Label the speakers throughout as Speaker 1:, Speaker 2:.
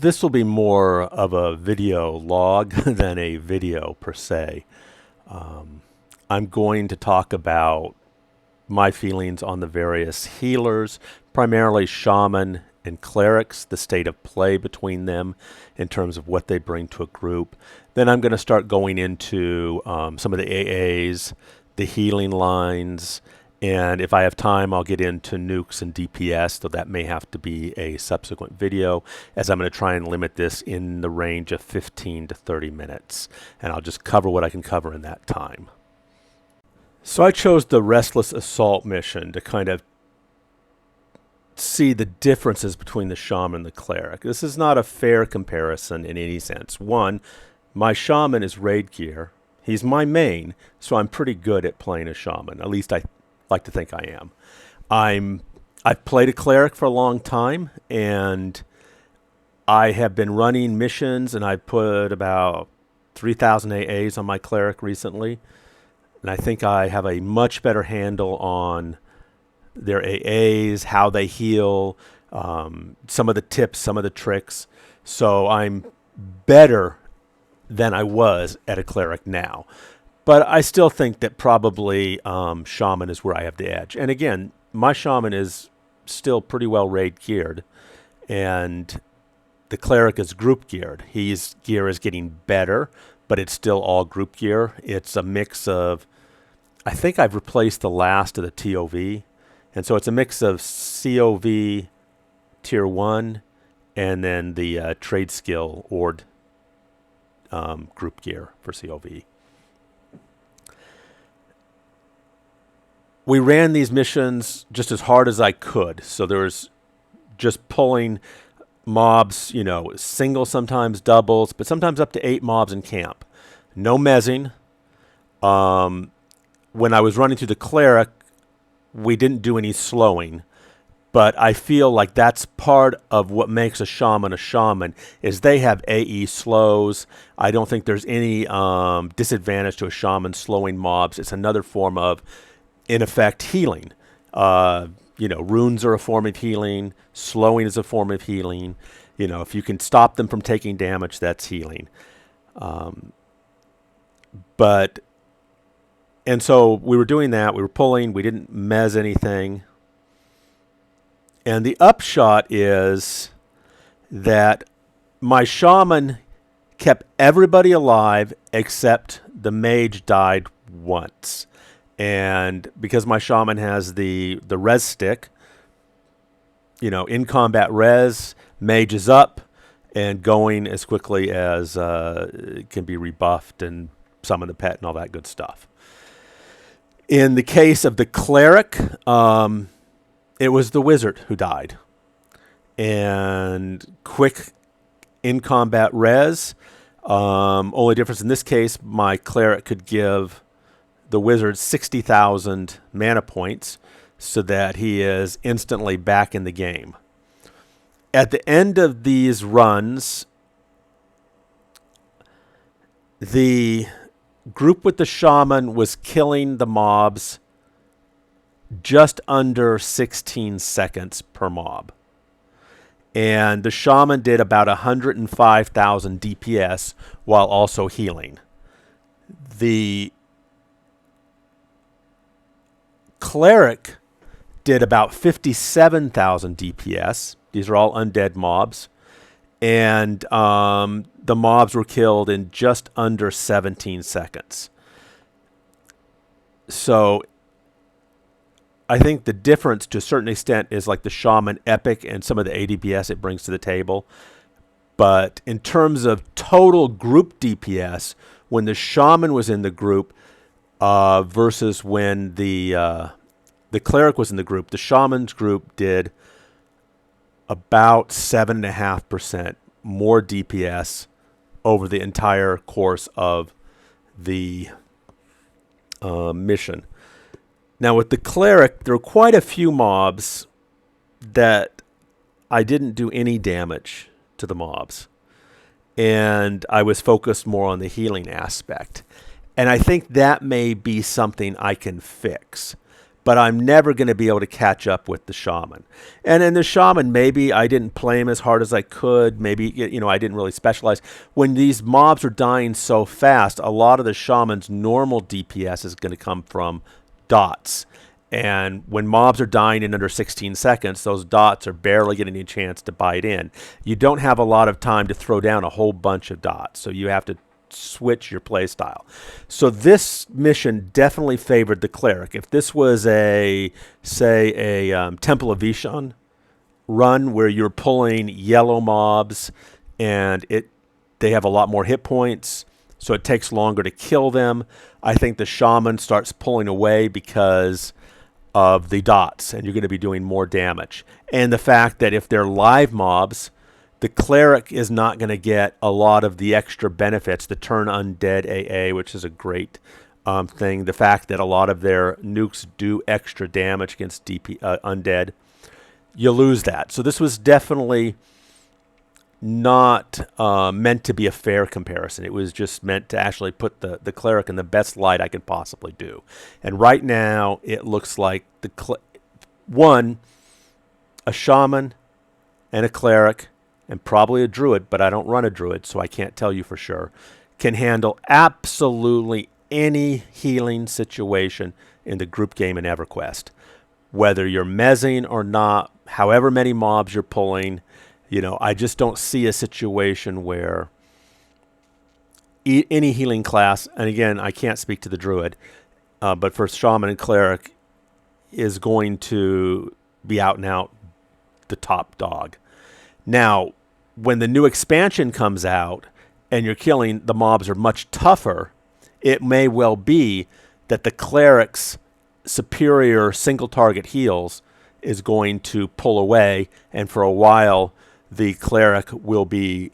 Speaker 1: this will be more of a video log than a video per se. I'm going to talk about my feelings on the various healers, primarily Shaman and Clerics, the state of play between them in terms of what they bring to a group. Then I'm going to start going into some of the AAs, the healing lines, and if I have time, I'll get into nukes and DPS, though that may have to be a subsequent video, as I'm going to try and limit this in the range of 15 to 30 minutes, and I'll just cover what I can cover in that time. So I chose the Restless Assault mission to kind of see the differences between the Shaman and the Cleric. This is not a fair comparison in any sense. One, my Shaman is raid gear. He's my main, so I'm pretty good at playing a Shaman. At least I like to think I am. I've played a Cleric for a long time, and I have been running missions, and I've put about 3,000 AAs on my Cleric recently. And I think I have a much better handle on their AAs, how they heal, some of the tips, some of the tricks. So I'm better than I was at a Cleric now. But I still think that probably Shaman is where I have the edge. And again, my Shaman is still pretty well raid geared. And the Cleric is group geared. His gear is getting better, but it's still all group gear. It's a mix of, I think I've replaced the last of the TOV. And so it's a mix of COV Tier 1 and then the trade skill Ord group gear for COV. We ran these missions just as hard as I could. So there was just pulling mobs, single, sometimes doubles, but sometimes up to 8 mobs in camp. No mezzing. When I was running through the Cleric, we didn't do any slowing. But I feel like that's part of what makes a Shaman, is they have AE slows. I don't think there's any disadvantage to a Shaman slowing mobs. It's another form of, in effect, healing. Runes are a form of healing. Slowing is a form of healing. If you can stop them from taking damage, that's healing. And so we were doing that. We were pulling. We didn't mez anything. And the upshot is that my Shaman kept everybody alive except the mage died once. And because my Shaman has the res stick, in combat res, mage is up and going as quickly as can be rebuffed and summon the pet and all that good stuff. In the case of the Cleric, it was the wizard who died. And quick in combat res. Only difference in this case, my Cleric could give the wizard 60,000 mana points so that he is instantly back in the game. At the end of these runs, the group with the Shaman was killing the mobs just under 16 seconds per mob. And the Shaman did about 105,000 DPS while also healing. The Cleric did about 57,000 DPS. These are all undead mobs. And the mobs were killed in just under 17 seconds. So I think the difference to a certain extent is like the Shaman Epic and some of the ADPS it brings to the table. But in terms of total group DPS, when the Shaman was in the group versus when the Cleric was in the group, the Shaman's group did about 7.5% more DPS over the entire course of the mission. Now with the Cleric, there were quite a few mobs that I didn't do any damage to the mobs. And I was focused more on the healing aspect. And I think that may be something I can fix. but I'm never going to be able to catch up with the Shaman. And in the Shaman, maybe I didn't play him as hard as I could. Maybe, I didn't really specialize. When these mobs are dying so fast, a lot of the Shaman's normal DPS is going to come from dots. And when mobs are dying in under 16 seconds, those dots are barely getting a chance to bite in. You don't have a lot of time to throw down a whole bunch of dots, so you have to switch your play style. So this mission definitely favored the Cleric. If this was say a Temple of Vishan run where you're pulling yellow mobs and they have a lot more hit points, so it takes longer to kill them, I think the Shaman starts pulling away because of the dots, and you're going to be doing more damage. And the fact that if they're live mobs, the Cleric is not going to get a lot of the extra benefits, the turn undead AA, which is a great thing. The fact that a lot of their nukes do extra damage against undead, you lose that. So this was definitely not meant to be a fair comparison. It was just meant to actually put the Cleric in the best light I could possibly do. And right now, it looks like a Shaman and a Cleric, and probably a Druid, but I don't run a Druid, so I can't tell you for sure, can handle absolutely any healing situation in the group game in EverQuest. Whether you're mezzing or not, however many mobs you're pulling, I just don't see a situation where any healing class, and again, I can't speak to the Druid, but for Shaman and Cleric, is going to be out and out the top dog. Now, when the new expansion comes out and you're killing, the mobs are much tougher, it may well be that the Cleric's superior single target heals is going to pull away, and for a while the Cleric will be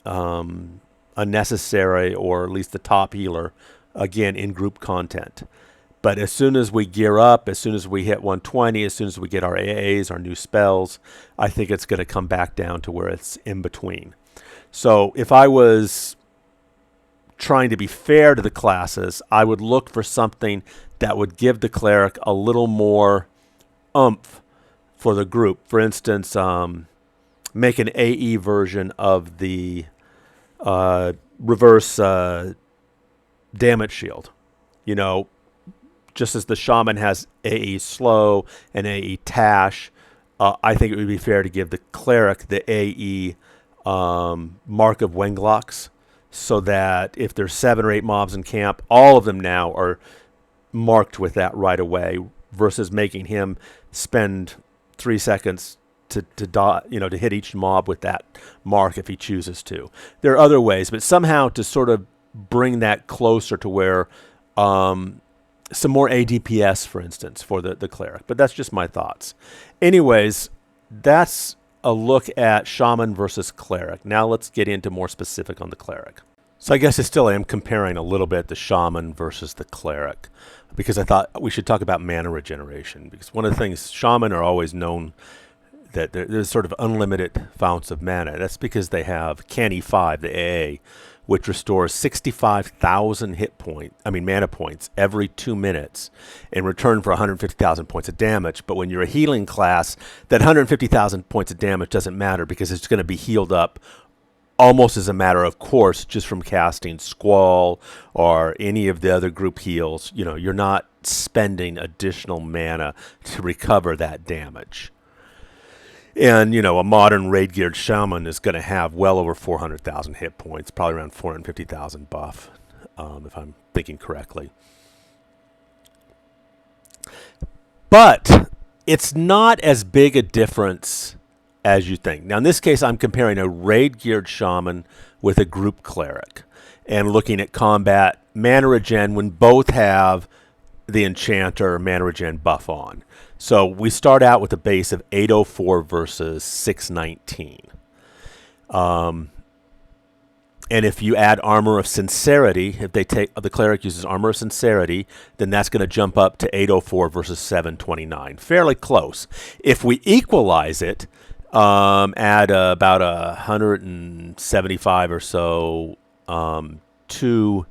Speaker 1: unnecessary, or at least the top healer, again, in group content. But as soon as we gear up, as soon as we hit 120, as soon as we get our AAs, our new spells, I think it's going to come back down to where it's in between. So if I was trying to be fair to the classes, I would look for something that would give the Cleric a little more oomph for the group. For instance, make an AE version of the reverse damage shield. Just as the Shaman has AE slow and AE tash, I think it would be fair to give the Cleric the AE mark of Wenglocks, so that if there's 7 or 8 mobs in camp, all of them now are marked with that right away, versus making him spend 3 seconds to hit each mob with that mark if he chooses to. There are other ways, but somehow to sort of bring that closer to where some more ADPS, for instance, for the Cleric. But that's just my thoughts. Anyways, that's a look at Shaman versus Cleric. Now let's get into more specific on the Cleric. So I guess I still am comparing a little bit the Shaman versus the Cleric, because I thought we should talk about mana regeneration. Because one of the things, Shaman are always known that there's sort of unlimited founts of mana. That's because they have Canny 5, the AA, which restores 65,000 mana points every 2 minutes in return for 150,000 points of damage. But when you're a healing class, that 150,000 points of damage doesn't matter, because it's going to be healed up almost as a matter of course just from casting Squall or any of the other group heals. You're not spending additional mana to recover that damage. And, a modern raid-geared Shaman is going to have well over 400,000 hit points, probably around 450,000 buff, if I'm thinking correctly. But it's not as big a difference as you think. Now, in this case, I'm comparing a raid-geared Shaman with a group Cleric and looking at combat mana regen when both have the Enchanter mana regen buff on. So we start out with a base of 804 versus 619. And if you add Armor of Sincerity, if the Cleric uses Armor of Sincerity, then that's going to jump up to 804 versus 729. Fairly close. If we equalize it, add about 175 or so to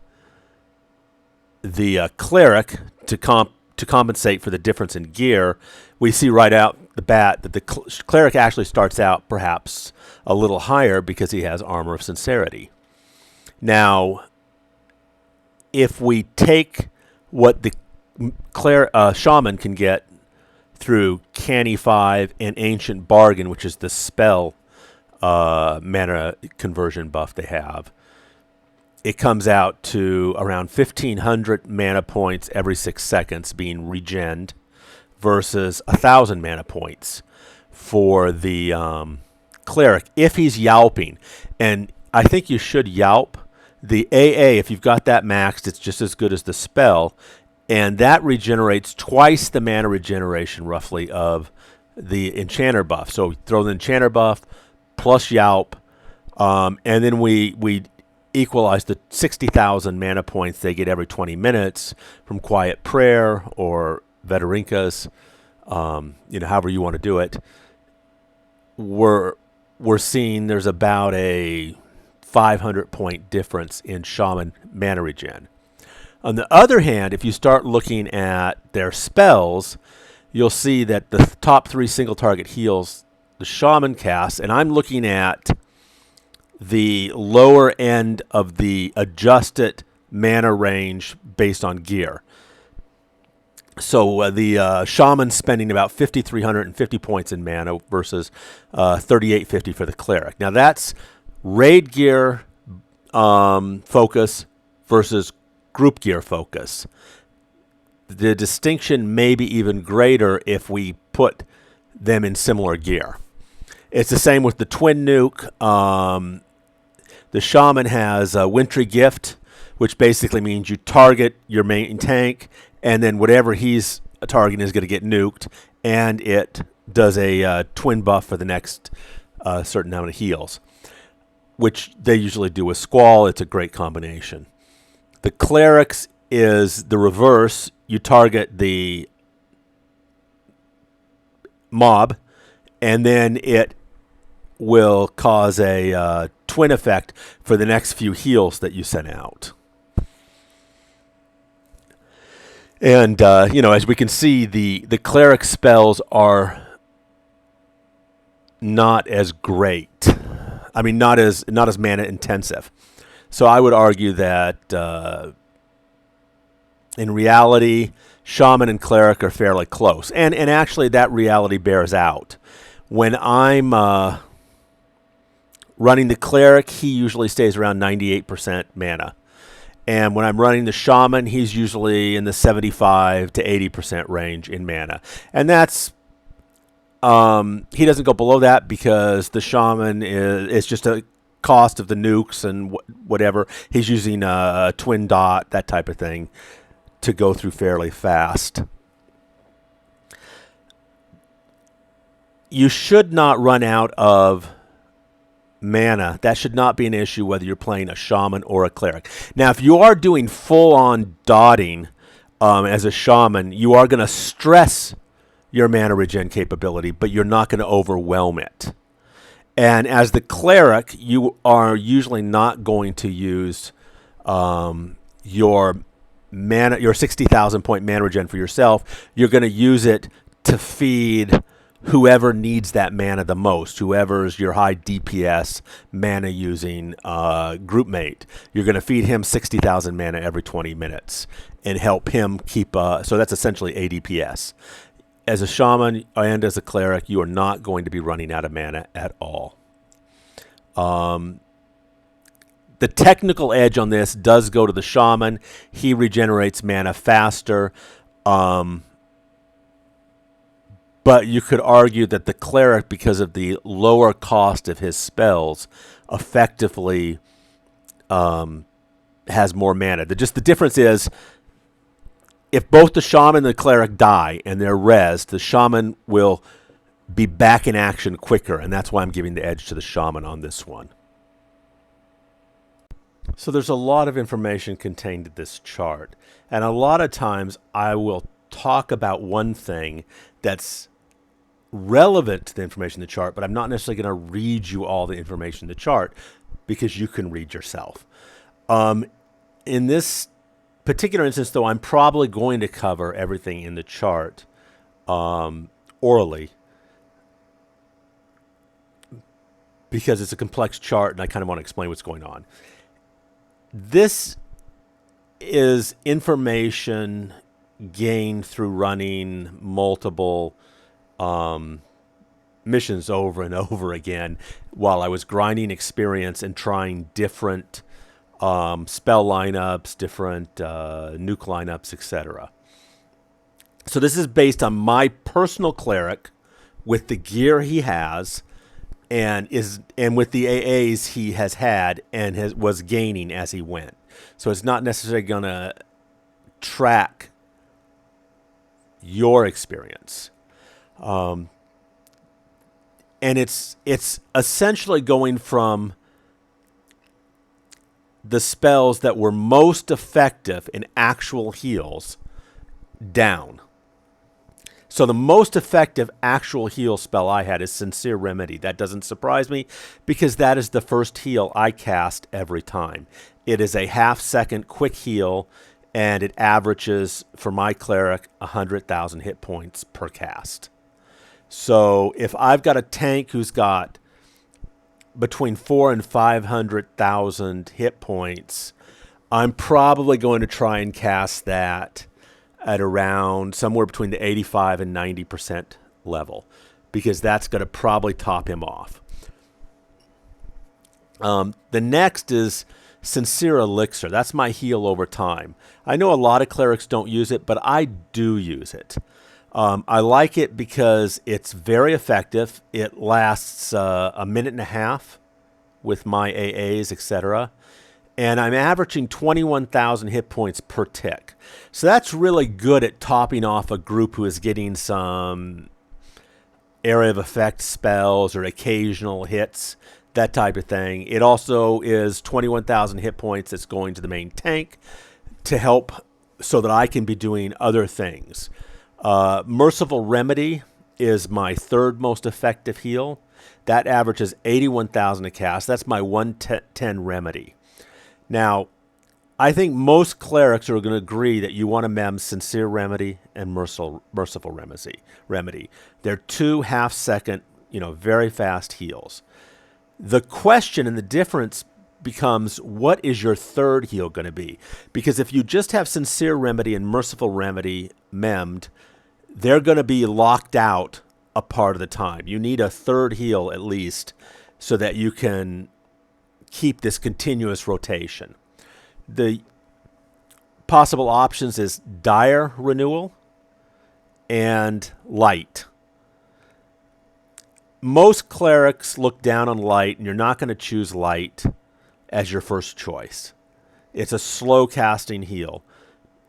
Speaker 1: the Cleric to compensate for the difference in gear, we see right out the bat that the cleric actually starts out perhaps a little higher because he has Armor of Sincerity. Now, if we take what the Shaman can get through Canny 5 and Ancient Bargain, which is the spell mana conversion buff they have, it comes out to around 1,500 mana points every 6 seconds being regened versus 1,000 mana points for the cleric if he's yalping. And I think you should yalp. The AA, if you've got that maxed, it's just as good as the spell. And that regenerates twice the mana regeneration, roughly, of the Enchanter buff. So throw the Enchanter buff plus Yalp, and then we equalize the 60,000 mana points they get every 20 minutes from Quiet Prayer or Veterinkas, however you want to do it. We're seeing there's about a 500-point difference in Shaman mana regen. On the other hand, if you start looking at their spells, you'll see that the top 3 single target heals the Shaman casts, and I'm looking at the lower end of the adjusted mana range based on gear. So the Shaman spending about 5,350 points in mana versus 3,850 for the Cleric. Now that's raid gear focus versus group gear focus. The distinction may be even greater if we put them in similar gear. It's the same with the Twin Nuke. The Shaman has a Wintry Gift, which basically means you target your main tank, and then whatever he's targeting is going to get nuked, and it does a twin buff for the next certain amount of heals, which they usually do with Squall. It's a great combination. The Clerics is the reverse. You target the mob, and then it will cause a twin effect for the next few heals that you send out. And, as we can see, the Cleric spells are not as great. I mean, not as mana intensive. So I would argue that in reality, Shaman and Cleric are fairly close. And actually, that reality bears out. When I'm running the Cleric, he usually stays around 98% mana. And when I'm running the Shaman, he's usually in the 75 to 80% range in mana. And that's, he doesn't go below that because the Shaman is just a cost of the nukes and whatever. He's using a twin dot, that type of thing, to go through fairly fast. You should not run out of mana. That should not be an issue whether you're playing a Shaman or a Cleric. Now, if you are doing full-on dotting as a Shaman, you are going to stress your mana regen capability, but you're not going to overwhelm it. And as the Cleric, you are usually not going to use your 60,000 point mana regen for yourself. You're going to use it to feed whoever needs that mana the most, whoever's your high DPS mana using group mate. You're going to feed him 60,000 mana every 20 minutes and help him keep, so that's essentially ADPS. As a Shaman and as a Cleric, you are not going to be running out of mana at all. The technical edge on this does go to the Shaman. He regenerates mana faster. But you could argue that the Cleric, because of the lower cost of his spells, effectively has more mana. The difference is, if both the Shaman and the Cleric die and they're rezzed, the Shaman will be back in action quicker, and that's why I'm giving the edge to the Shaman on this one. So there's a lot of information contained in this chart, and a lot of times I will talk about one thing that's relevant to the information in the chart, but I'm not necessarily going to read you all the information in the chart because you can read yourself. In this particular instance, though, I'm probably going to cover everything in the chart orally, because it's a complex chart and I kind of want to explain what's going on. This is information gained through running multiple missions over and over again while I was grinding experience and trying different spell lineups, different nuke lineups, etc. So this is based on my personal cleric with the gear he has and with the AAs he has had and was gaining as he went. So it's not necessarily going to track your experience. And it's essentially going from the spells that were most effective in actual heals down. So the most effective actual heal spell I had is Sincere Remedy. That doesn't surprise me because that is the first heal I cast every time. It is a half-second quick heal, and it averages, for my cleric, 100,000 hit points per cast. So if I've got a tank who's got between 400,000 and 500,000 hit points, I'm probably going to try and cast that at around somewhere between the 85 and 90% level, because that's going to probably top him off. The next is Sincere Elixir. That's my heal over time. I know a lot of clerics don't use it, but I do use it. I like it because it's very effective. It lasts a minute and a half with my AAs, etc. And I'm averaging 21,000 hit points per tick. So that's really good at topping off a group who is getting some area of effect spells or occasional hits, that type of thing. It also is 21,000 hit points that's going to the main tank to help so that I can be doing other things. Merciful Remedy is my third most effective heal. That averages 81,000 a cast. That's my 110 remedy. Now, I think most clerics are going to agree that you want to mem Sincere Remedy and Merciful Remedy. They're two half-second, very fast heals. The question and the difference becomes, what is your third heal going to be? Because if you just have Sincere Remedy and Merciful Remedy memmed, they're going to be locked out a part of the time. You need a third heal at least so that you can keep this continuous rotation. The possible options is Dire Renewal and Light. Most clerics look down on Light, and you're not going to choose Light as your first choice. It's a slow casting heal.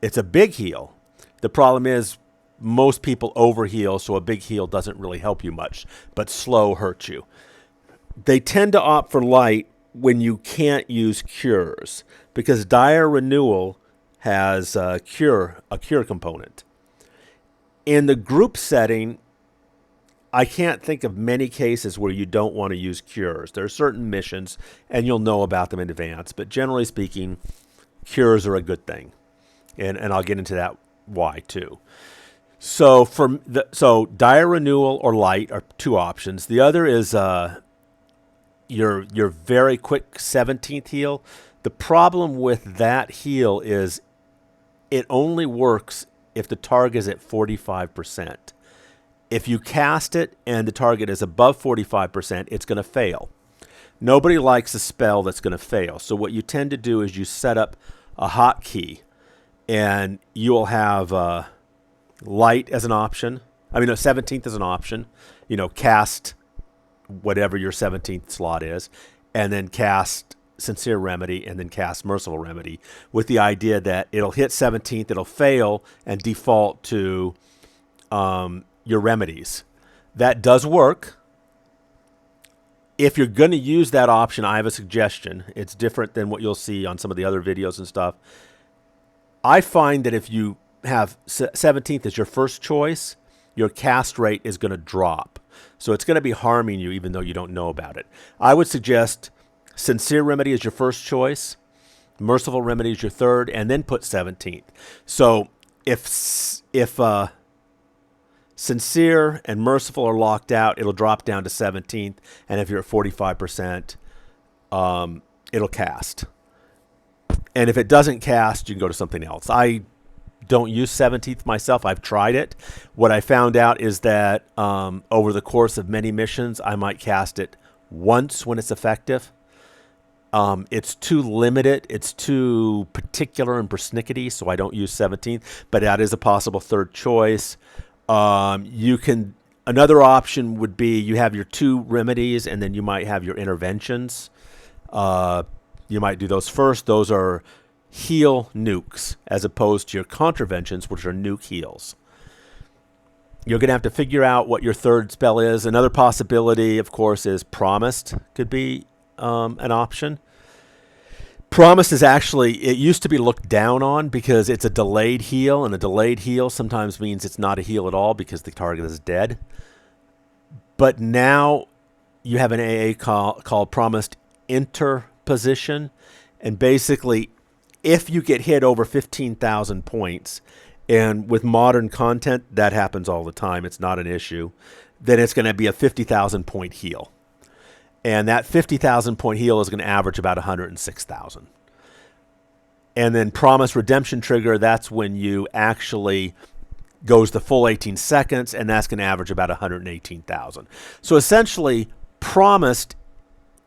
Speaker 1: It's a big heal. The problem is most people overheal, so a big heal doesn't really help you much, but slow hurts you. They tend to opt for Light when you can't use cures, because Dire Renewal has a cure component. In the group setting, I can't think of many cases where you don't want to use cures. There are certain missions, and you'll know about them in advance, but generally speaking, cures are a good thing. And I'll get into that why too. So Dire Renewal or Light are two options. The other is your very quick 17th heal. The problem with that heal is it only works if the target is at 45%. If you cast it and the target is above 45%, it's going to fail. Nobody likes a spell that's going to fail. So what you tend to do is you set up a hotkey, and you will have Light as an option. 17th as an option. Cast whatever your 17th slot is, and then cast Sincere Remedy, and then cast Merciful Remedy, with the idea that it'll hit 17th, it'll fail, and default to your remedies. That does work. If you're going to use that option, I have a suggestion. It's different than what you'll see on some of the other videos and stuff. I find that if you have 17th as your first choice, your cast rate is going to drop. So it's going to be harming you even though you don't know about it. I would suggest Sincere Remedy as your first choice, Merciful Remedy is your third, and then put 17th. So if Sincere and Merciful are locked out, it'll drop down to 17th, and if you're at 45%, it'll cast. And if it doesn't cast, you can go to something else. I don't use 17th myself. I've tried it. What I found out is that over the course of many missions, I might cast it once when it's effective. It's too limited. It's too particular and persnickety, so I don't use 17th. But that is a possible third choice. Another option would be you have your 2 remedies, and then you might have your interventions. You might do those first. Those are heal nukes, as opposed to your contraventions, which are nuke heals. You're going to have to figure out what your third spell is. Another possibility, of course, is Promised could be an option. Promised is actually, it used to be looked down on because it's a delayed heal, and a delayed heal sometimes means it's not a heal at all because the target is dead. But now you have an AA called Promised Interposition, and basically if you get hit over 15,000 points, and with modern content, that happens all the time, it's not an issue, then it's going to be a 50,000 point heal. And that 50,000 point heal is going to average about 106,000. And then Promise Redemption Trigger, that's when you actually goes the full 18 seconds, and that's going to average about 118,000. So essentially, Promised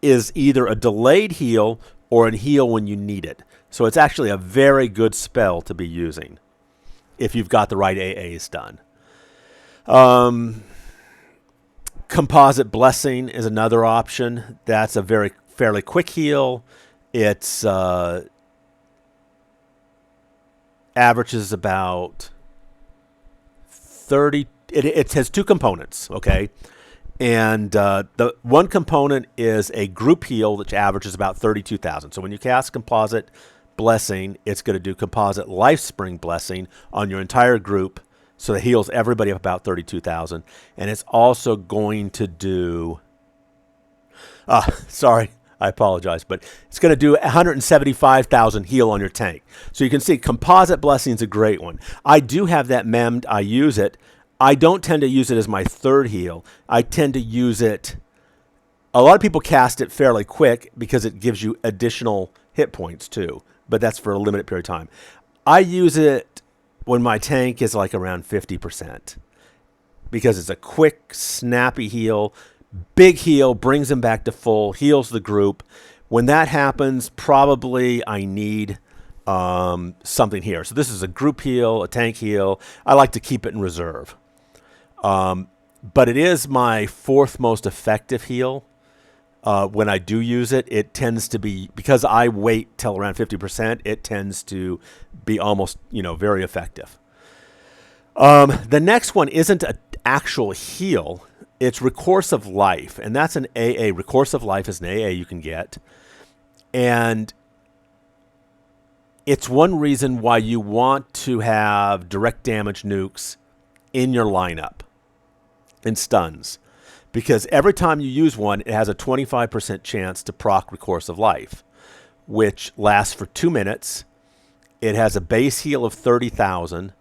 Speaker 1: is either a delayed heal or a heal when you need it. So it's actually a very good spell to be using if you've got the right AAs done. Composite Blessing is another option. That's a fairly quick heal. It's averages about 30. It has 2 components, okay? And the one component is a group heal, which averages about 32,000. So when you cast Composite Blessing, it's going to do Composite Lifespring Blessing on your entire group. So it heals everybody up about 32,000. And it's also going to do... sorry, I apologize. But it's going to do 175,000 heal on your tank. So you can see Composite Blessing is a great one. I do have that memmed. I use it. I don't tend to use it as my third heal. I tend to use it... A lot of people cast it fairly quick because it gives you additional hit points too. But that's for a limited period of time. I use it when my tank is like around 50%. Because it's a quick, snappy heal. Big heal, brings them back to full, heals the group. When that happens, probably I need something here. So this is a group heal, a tank heal. I like to keep it in reserve. But it is my 4th most effective heal. When I do use it, it tends to be, because I wait till around 50%, it tends to be almost, very effective. The next one isn't an actual heal. It's Recourse of Life, and that's an AA. Recourse of Life is an AA you can get. And it's one reason why you want to have direct damage nukes in your lineup and stuns. Because every time you use one, it has a 25% chance to proc Recourse of Life, which lasts for 2 minutes. It has a base heal of 30,000.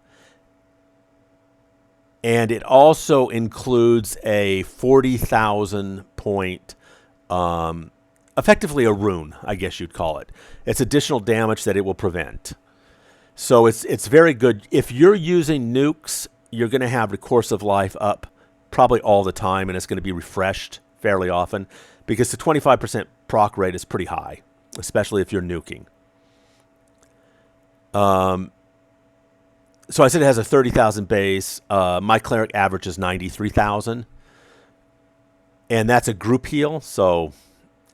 Speaker 1: And it also includes a 40,000 point, effectively a rune, I guess you'd call it. It's additional damage that it will prevent. So it's very good. If you're using nukes, you're going to have Recourse of Life up probably all the time, and it's going to be refreshed fairly often because the 25% proc rate is pretty high, especially if you're nuking. So I said it has a 30,000 base. My Cleric averages 93,000, and that's a group heal,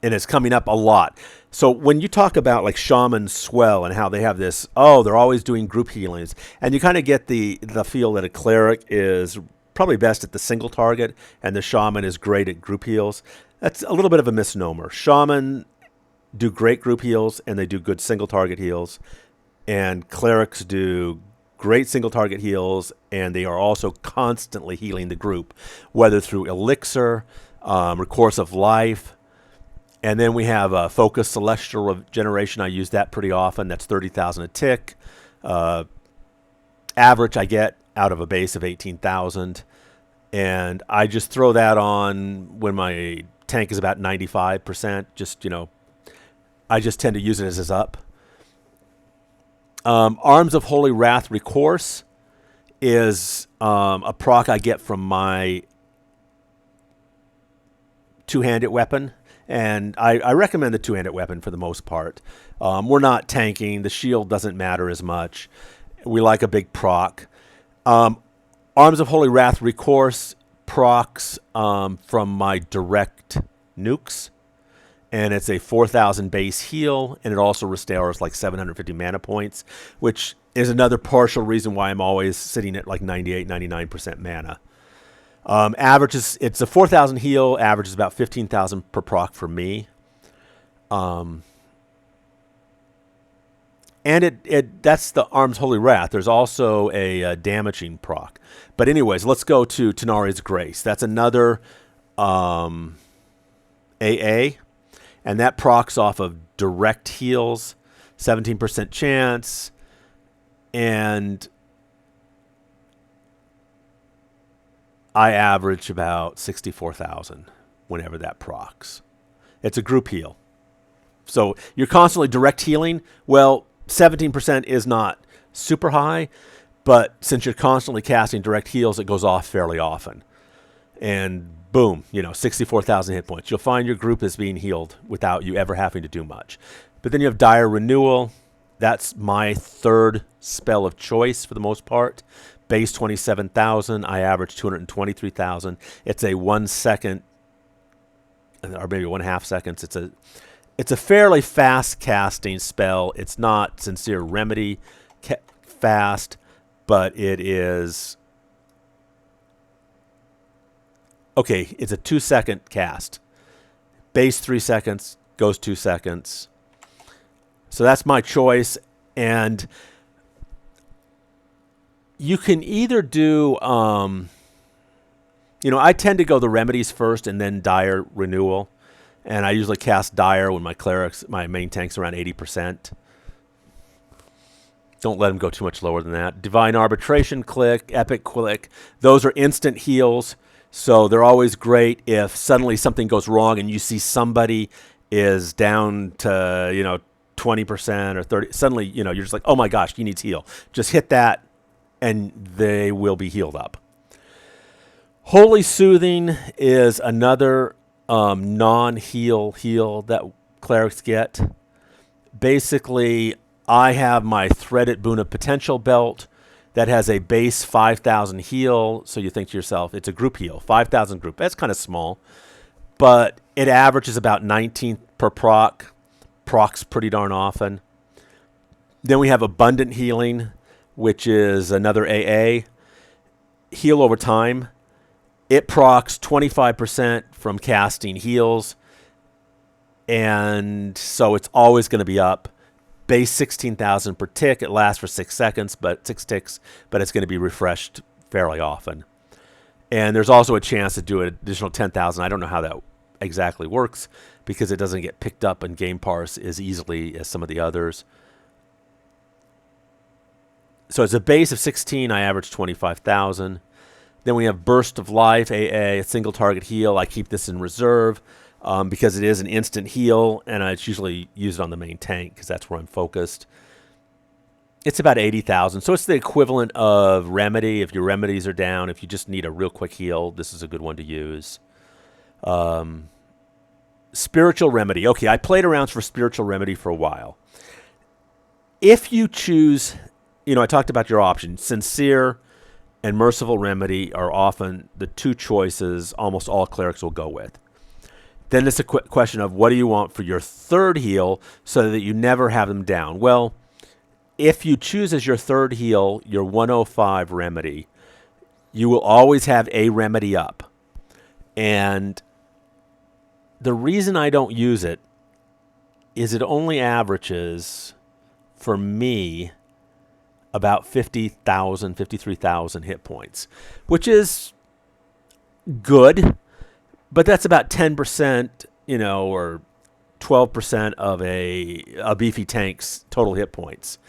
Speaker 1: and it's coming up a lot. So when you talk about like Shaman Swell and how they have this, they're always doing group healings, and you kind of get the feel that a Cleric is probably best at the single target, and the Shaman is great at group heals. That's a little bit of a misnomer. Shaman do great group heals, and they do good single target heals. And Clerics do great single target heals, and they are also constantly healing the group, whether through Elixir, Recourse of Life, And then we have Focus Celestial Regeneration. I use that pretty often. That's 30,000 a tick. Average I get out of a base of 18,000. And I just throw that on when my tank is about 95%. Just, I just tend to use it as is up. Arms of Holy Wrath Recourse is a proc I get from my two-handed weapon. And I recommend the two-handed weapon for the most part. We're not tanking. The shield doesn't matter as much. We like a big proc. Arms of Holy Wrath Recourse procs from my direct nukes. And it's a 4,000 base heal, and it also restores like 750 mana points, which is another partial reason why I'm always sitting at like 98, 99% mana. It's a 4,000 heal, average is about 15,000 per proc for me. And that's the Arms Holy Wrath. There's also a damaging proc. But anyways, let's go to Tanari's Grace. That's another AA. And that procs off of direct heals, 17% chance. And I average about 64,000 whenever that procs. It's a group heal. So you're constantly direct healing. Well, 17% is not super high, but since you're constantly casting direct heals, it goes off fairly often. And boom, 64,000 hit points. You'll find your group is being healed without you ever having to do much. But then you have Dire Renewal. That's my third spell of choice for the most part. Base 27,000. I average 223,000. It's a 1 second, or maybe 1/2 seconds. It's a fairly fast casting spell. It's not Sincere Remedy fast, but it is. Okay, it's a 2 second cast. Base 3 seconds, goes 2 seconds. So that's my choice. And you can either do, I tend to go the remedies first and then Dire Renewal. And I usually cast Dire when my main tank's around 80%. Don't let them go too much lower than that. Divine Arbitration Click, Epic Click. Those are instant heals. So they're always great if suddenly something goes wrong and you see somebody is down to, 20% or 30. Suddenly, you're just like, oh my gosh, he needs heal. Just hit that and they will be healed up. Holy Soothing is another non-heal heal that clerics get. Basically, I have my Threaded Boon of Potential belt that has a base 5,000 heal. So you think to yourself, it's a group heal, 5,000 group. That's kind of small, but it averages about 19 per proc. Procs pretty darn often. Then we have Abundant Healing, which is another AA. Heal over time. It procs 25% from casting heals. And so it's always going to be up. Base 16,000 per tick. It lasts for 6 seconds, but 6 ticks, but it's going to be refreshed fairly often. And there's also a chance to do an additional 10,000. I don't know how that exactly works because it doesn't get picked up in game parse as easily as some of the others. So it's a base of 16. I average 25,000. Then we have Burst of Life, AA, a single target heal. I keep this in reserve because it is an instant heal, and I usually use it on the main tank because that's where I'm focused. It's about 80,000. So it's the equivalent of Remedy. If your remedies are down, if you just need a real quick heal, this is a good one to use. Spiritual Remedy. Okay, I played around for Spiritual Remedy for a while. If you choose, I talked about your options. Sincere and Merciful Remedy are often the two choices almost all clerics will go with. Then it's a question of what do you want for your third heal so that you never have them down. Well, if you choose as your third heal your 105 Remedy, you will always have a remedy up. And the reason I don't use it is it only averages, for me, about 50,000, 53,000 hit points, which is good, but that's about 10%, or 12% of a beefy tank's total hit points.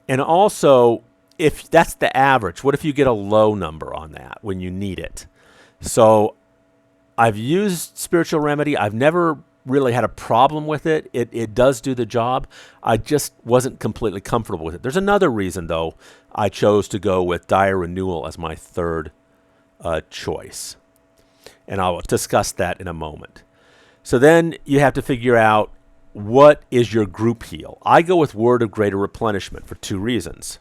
Speaker 1: And also, if that's the average, what if you get a low number on that when you need it? So I've used Spiritual Remedy. I've never really had a problem with it. It does do the job. I just wasn't completely comfortable with it. There's another reason, though, I chose to go with Dire Renewal as my third choice. And I'll discuss that in a moment. So then you have to figure out, what is your group heal? I go with Word of Greater Replenishment for 2 reasons.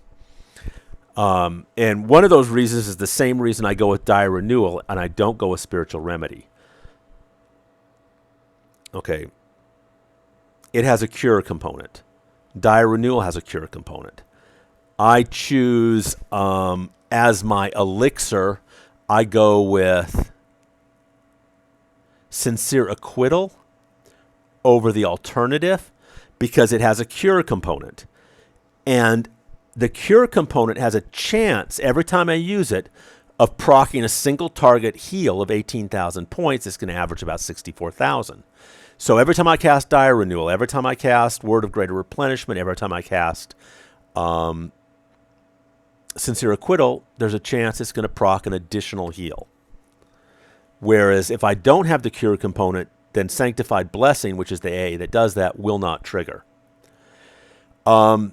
Speaker 1: And one of those reasons is the same reason I go with Dire Renewal and I don't go with Spiritual Remedy. Okay. It has a cure component. Dire Renewal has a cure component. I choose, as my elixir, I go with Sincere Acquittal over the alternative because it has a cure component. And the cure component has a chance, every time I use it, of proccing a single target heal of 18,000 points. It's going to average about 64,000. So every time I cast Dire Renewal, every time I cast Word of Greater Replenishment, every time I cast Sincere Acquittal, there's a chance it's going to proc an additional heal. Whereas if I don't have the cure component, then Sanctified Blessing, which is the A that does that, will not trigger. A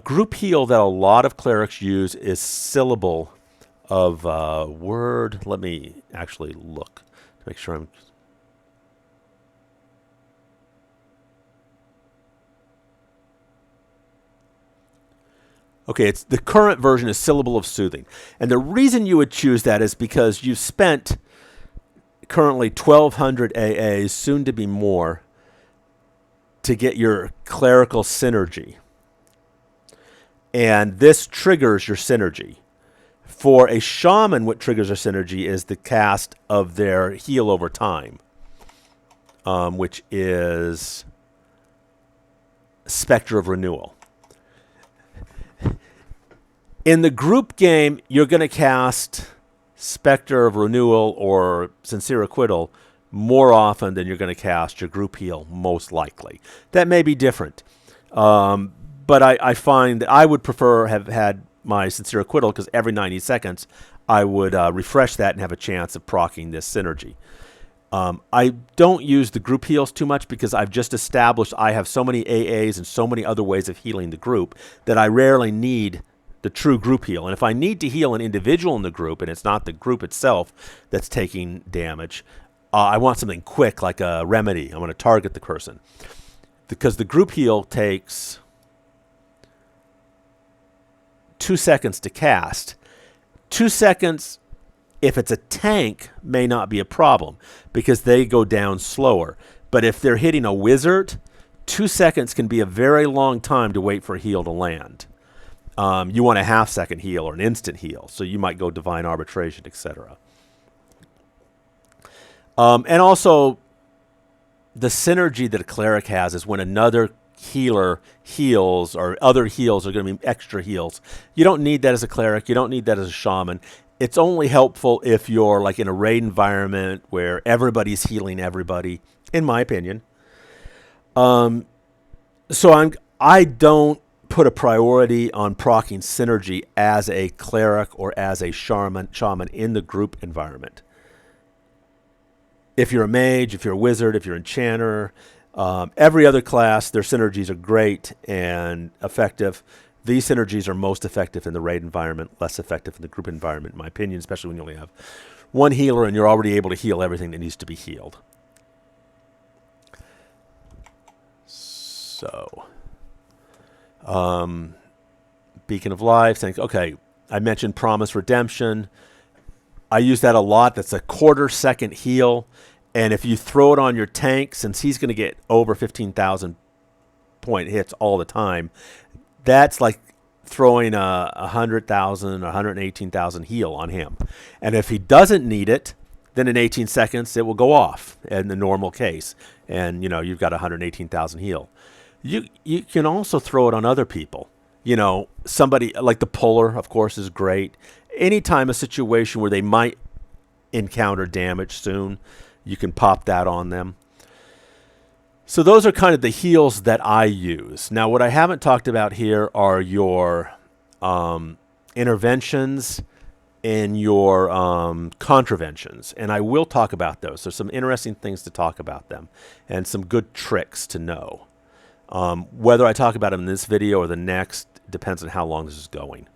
Speaker 1: group heal that a lot of clerics use is Syllable of Word. Let me actually look to make sure I'm... Okay, it's the current version is Syllable of Soothing. And the reason you would choose that is because you've spent currently 1,200 AAs, soon to be more, to get your clerical synergy. And this triggers your synergy. For a shaman, what triggers their synergy is the cast of their heal over time, which is Spectre of Renewal. In the group game, you're going to cast Spectre of Renewal or Sincere Acquittal more often than you're going to cast your group heal, most likely. That may be different. But I find that I would prefer have had my Sincere Acquittal because every 90 seconds I would refresh that and have a chance of proccing this synergy. I don't use the group heals too much because I've just established I have so many AAs and so many other ways of healing the group that I rarely need the true group heal. And if I need to heal an individual in the group and it's not the group itself that's taking damage, I want something quick like a remedy. I want to target the person. Because the group heal takes 2 seconds to cast. 2 seconds, if it's a tank, may not be a problem because they go down slower. But if they're hitting a wizard, 2 seconds can be a very long time to wait for a heal to land. You want a half-second heal or an instant heal, so you might go Divine Arbitration, etc. And also, the synergy that a cleric has is when another healer heals or other heals are going to be extra heals. You don't need that as a cleric. You don't need that as a shaman. It's only helpful if you're like in a raid environment where everybody's healing everybody, in my opinion. So I don't put a priority on proccing synergy as a cleric or as a shaman in the group environment. If you're a mage, if you're a wizard, if you're an enchanter, every other class, their synergies are great and effective. These synergies are most effective in the raid environment, less effective in the group environment, in my opinion, especially when you only have one healer and you're already able to heal everything that needs to be healed. So... Beacon of Life. Okay, I mentioned Promise Redemption. I use that a lot. That's a quarter-second heal. And if you throw it on your tank, since he's going to get over 15,000 point hits all the time, that's like throwing a 100,000 or 118,000 heal on him. And if he doesn't need it, then in 18 seconds it will go off in the normal case. And, you've got 118,000 heal. You can also throw it on other people. Somebody like the Puller, of course, is great. Anytime a situation where they might encounter damage soon, you can pop that on them. So those are kind of the heals that I use. Now, what I haven't talked about here are your interventions and your contraventions, and I will talk about those. There's some interesting things to talk about them and some good tricks to know. Whether I talk about them in this video or the next depends on how long this is going.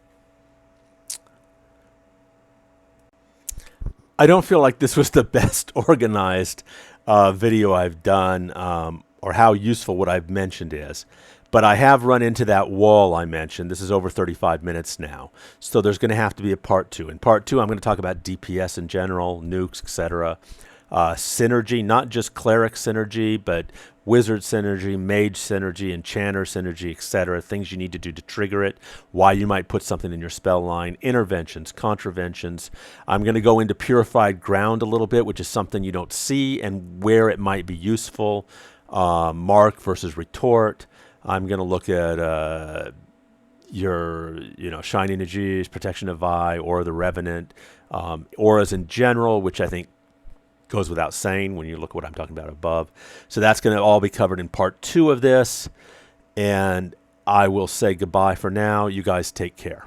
Speaker 1: I don't feel like this was the best organized video I've done, or how useful what I've mentioned is. But I have run into that wall I mentioned. This is over 35 minutes now. So there's going to have to be a part 2. In part 2, I'm going to talk about DPS in general, nukes, etc. Synergy, not just cleric synergy, but wizard synergy, mage synergy, enchanter synergy, etc. Things you need to do to trigger it, why you might put something in your spell line, interventions, contraventions. I'm going to go into Purified Ground a little bit, which is something you don't see and where it might be useful. Mark versus Retort. I'm going to look at your, Shining Aegis, Protection of Eye, or the Revenant, auras in general, which I think goes without saying when you look at what I'm talking about above. So that's going to all be covered in part 2 of this, and I will say goodbye for now. You guys take care.